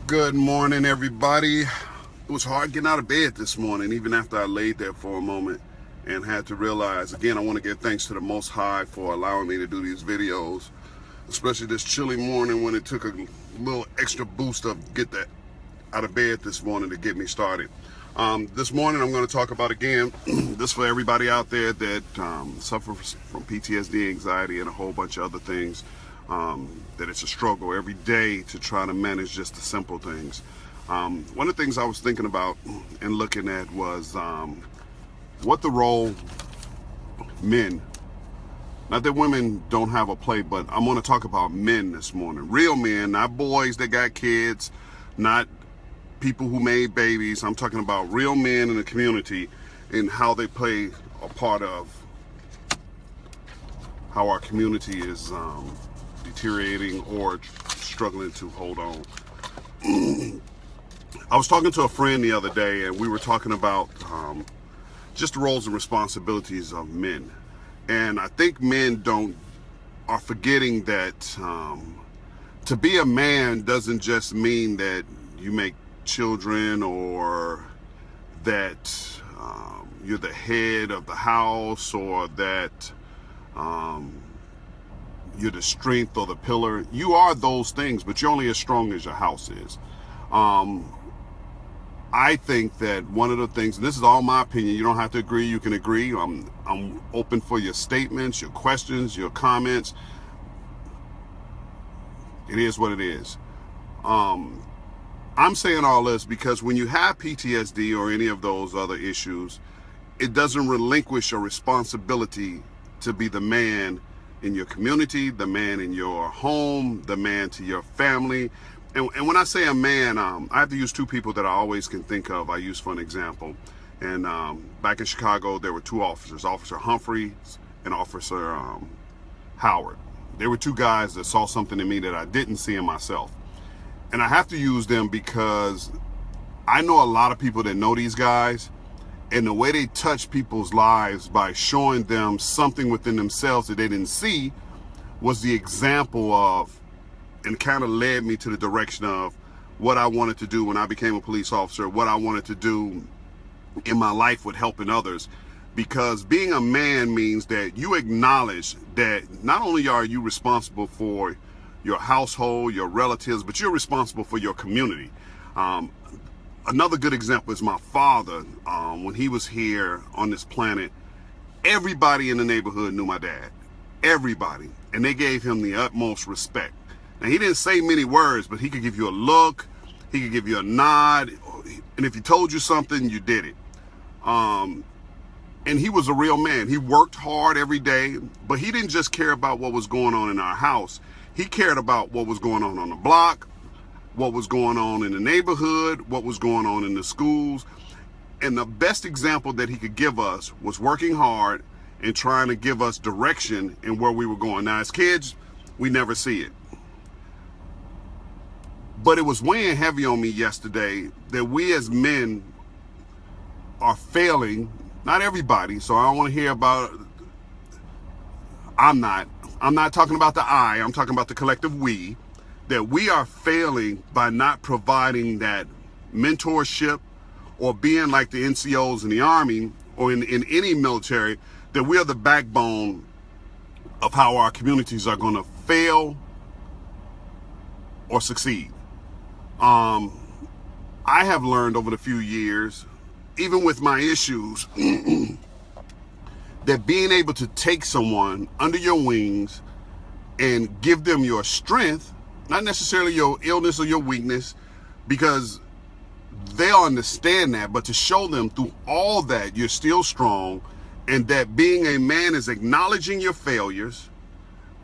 Good morning, everybody. It was hard getting out of bed this morning, even after I laid there for a moment and had to realize, again, I want to give thanks to the Most High for allowing me to do these videos, especially this chilly morning when it took a little extra boost of get that out of bed this morning to get me started. This morning I'm going to talk about, again, this for everybody out there that suffers from PTSD, anxiety, and a whole bunch of other things. That it's a struggle every day to try to manage just the simple things. One of the things I was thinking about and looking at was what the role men, not that women don't have a play, but I'm going to talk about men this morning. Real men, not boys that got kids, not people who made babies. I'm talking about real men in the community and how they play a part of how our community is deteriorating or struggling to hold on. I was talking to a friend the other day, and we were talking about just the roles and responsibilities of men. And I think men are forgetting that to be a man doesn't just mean that you make children or that you're the head of the house or that you're the strength or the pillar. You are those things, but you're only as strong as your house is. I think that one of the things, and this is all my opinion, you don't have to agree, you can agree. I'm open for your statements, your questions, your comments. It is what it is. I'm saying all this because when you have PTSD or any of those other issues, it doesn't relinquish your responsibility to be the man in your community, the man in your home, the man to your family. And when I say a man, I have to use two people that I always can think of. I use for an example. And back in Chicago, there were two officers, Officer Humphreys and Officer Howard. They were two guys that saw something in me that I didn't see in myself. And I have to use them because I know a lot of people that know these guys, and the way they touch people's lives by showing them something within themselves that they didn't see was the example of, and kind of led me to the direction of what I wanted to do when I became a police officer, what I wanted to do in my life with helping others. Because being a man means that you acknowledge that not only are you responsible for your household, your relatives, but you're responsible for your community. Another good example is my father. When he was here on this planet, everybody in the neighborhood knew my dad. Everybody. And they gave him the utmost respect. Now, he didn't say many words, but he could give you a look. He could give you a nod. And if he told you something, you did it. And he was a real man. He worked hard every day, but he didn't just care about what was going on in our house. He cared about what was going on the block, what was going on in the neighborhood, what was going on in the schools. And the best example that he could give us was working hard and trying to give us direction in where we were going. Now, as kids, we never see it. But it was weighing heavy on me yesterday that we as men are failing, not everybody, so I don't want to hear about, I'm not talking about the I, I'm talking about the collective we, that we are failing by not providing that mentorship or being like the NCOs in the Army or in any military, that we are the backbone of how our communities are going to fail or succeed. I have learned over the few years, even with my issues, that being able to take someone under your wings and give them your strength, not necessarily your illness or your weakness, because they'll understand that, but to show them through all that you're still strong, and that being a man is acknowledging your failures,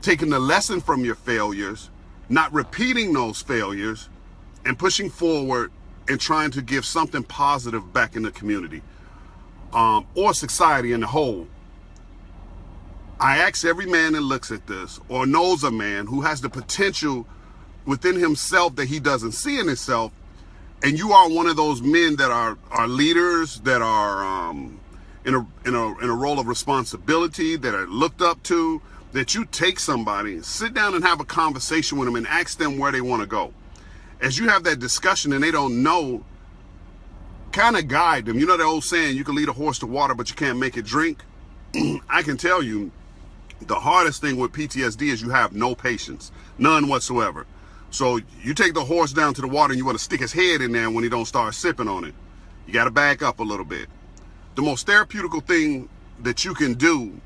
taking the lesson from your failures, not repeating those failures, and pushing forward and trying to give something positive back in the community or society in the whole. I ask every man that looks at this or knows a man who has the potential within himself that he doesn't see in himself, and you are one of those men that are leaders, that are in a role of responsibility, that are looked up to, that you take somebody, sit down and have a conversation with them and ask them where they want to go. as you have that discussion and they don't know, kind of guide them. You know the old saying, you can lead a horse to water, but you can't make it drink? I can tell you, the hardest thing with PTSD is you have no patience, none whatsoever. So you take the horse down to the water and you want to stick his head in there when he don't start sipping on it. You got to back up a little bit. The most therapeutical thing that you can do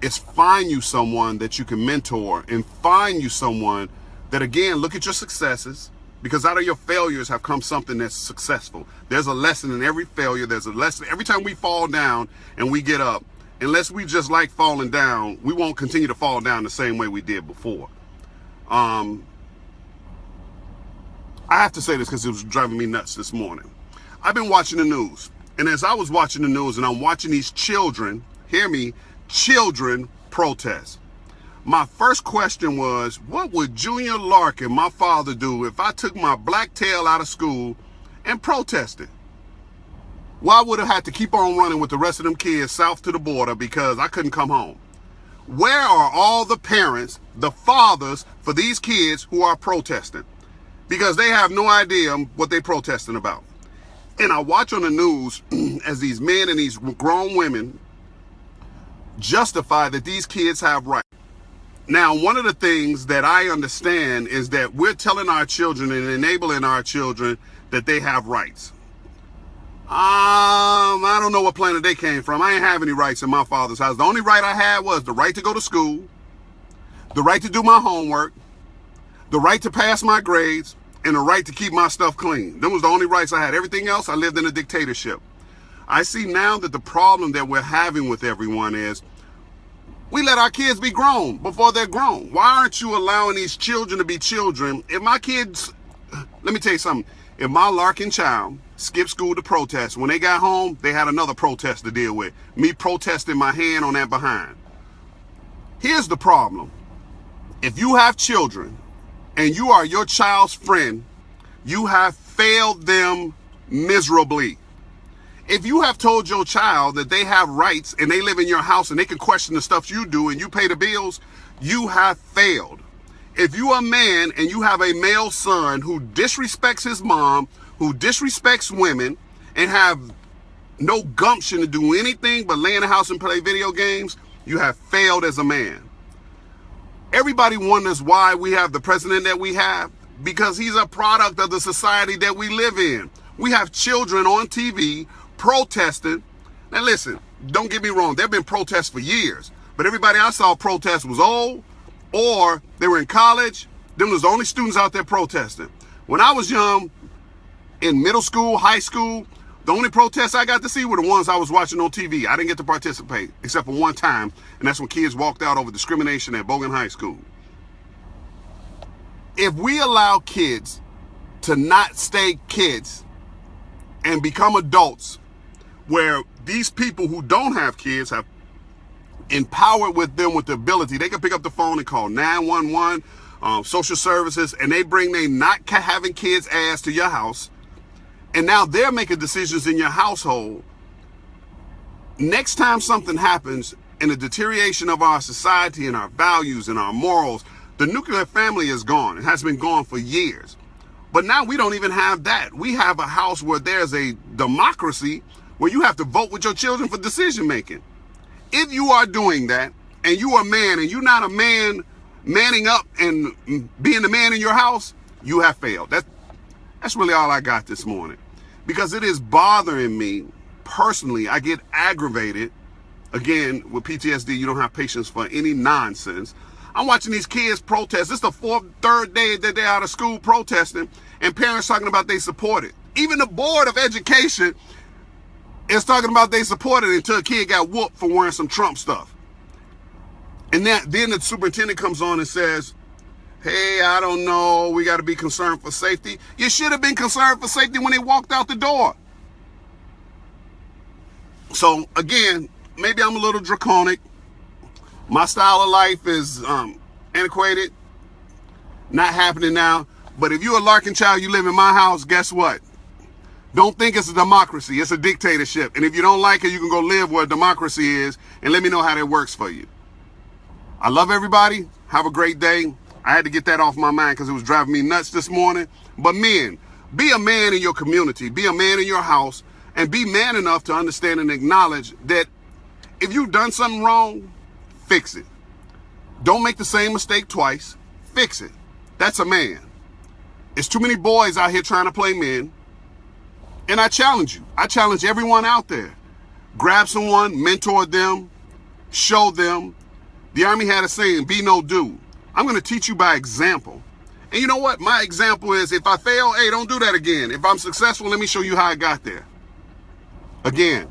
is find you someone that you can mentor, and find you someone that, again, look at your successes, because out of your failures have come something that's successful. There's a lesson in every failure. There's a lesson every time we fall down and we get up. Unless we just like falling down, we won't continue to fall down the same way we did before. I have to say this because it was driving me nuts this morning. I've been watching the news, and as I was watching the news and I'm watching these children, hear me, children protest. My first question was, what would Junior Larkin, my father, do if I took my black tail out of school and protested? Well, I would have had to keep on running with the rest of them kids south to the border because I couldn't come home. Where are all the parents, the fathers for these kids who are protesting? Because they have no idea what they're protesting about. And I watch on the news as these men and these grown women justify that these kids have rights. Now, one of the things that I understand is that we're telling our children and enabling our children that they have rights. I don't know what planet they came from. I ain't have any rights in my father's house. The only right I had was the right to go to school, the right to do my homework, the right to pass my grades, and the right to keep my stuff clean. That was the only rights I had. Everything else, I lived in a dictatorship. I see now that the problem that we're having with everyone is we let our kids be grown before they're grown. Why aren't you allowing these children to be children? If my kids, let me tell you something. If my Larkin child skipped school to protest, when they got home, they had another protest to deal with. Me protesting my hand on that behind. Here's the problem. If you have children and you are your child's friend, you have failed them miserably. If you have told your child that they have rights and they live in your house and they can question the stuff you do and you pay the bills, you have failed. If you are a man and you have a male son who disrespects his mom, who disrespects women, and have no gumption to do anything but lay in the house and play video games, you have failed as a man. Everybody wonders why we have the president that we have, because he's a product of the society that we live in. We have children on TV protesting. Now listen, don't get me wrong, there have been protests for years, but everybody I saw protest was old, or they were in college. Them was the only students out there protesting. When I was young, in middle school, high school, the only protests I got to see were the ones I was watching on TV. I didn't get to participate, except for one time, and that's when kids walked out over discrimination at Bogan High School. If we allow kids to not stay kids and become adults, where these people who don't have kids have empowered with them with the ability, they can pick up the phone and call 911, social services, and they bring they not having kids ass to your house, and now they're making decisions in your household. Next time something happens in a deterioration of our society and our values and our morals, the nuclear family is gone. It has been gone for years. But now we don't even have that. We have a house where there's a democracy where you have to vote with your children for decision making. If you are doing that and you are a man and you're not a man manning up and being the man in your house, you have failed. That's really all I got this morning, because it is bothering me personally. I get aggravated. Again, with PTSD, you don't have patience for any nonsense. I'm watching these kids protest. This is the third day that they're out of school protesting, and parents talking about they support it. Even the Board of Education is talking about they supported it until a kid got whooped for wearing some Trump stuff. And then the superintendent comes on and says, hey, I don't know, we got to be concerned for safety. You should have been concerned for safety when they walked out the door. So again, maybe I'm a little draconic. My style of life is antiquated, not happening now. But if you're a Larkin child, you live in my house, guess what? Don't think it's a democracy, it's a dictatorship. And if you don't like it, you can go live where democracy is, and let me know how that works for you. I love everybody. Have a great day. I had to get that off my mind because it was driving me nuts this morning. But men, be a man in your community, be a man in your house, and be man enough to understand and acknowledge that if you've done something wrong, fix it. Don't make the same mistake twice. Fix it. That's a man. It's too many boys out here trying to play men. And I challenge you. I challenge everyone out there. Grab someone, mentor them, show them. The Army had a saying, be no do. I'm going to teach you by example. And you know what? My example is if I fail, hey, don't do that again. If I'm successful, let me show you how I got there. Again,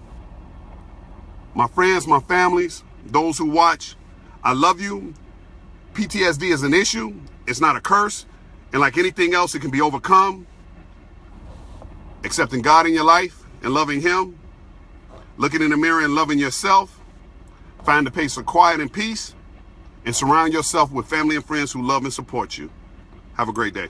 my friends, my families, those who watch, I love you. PTSD is an issue. It's not a curse. And like anything else, it can be overcome. Accepting God in your life and loving Him. Looking in the mirror and loving yourself. Find a pace of quiet and peace. And surround yourself with family and friends who love and support you. Have a great day.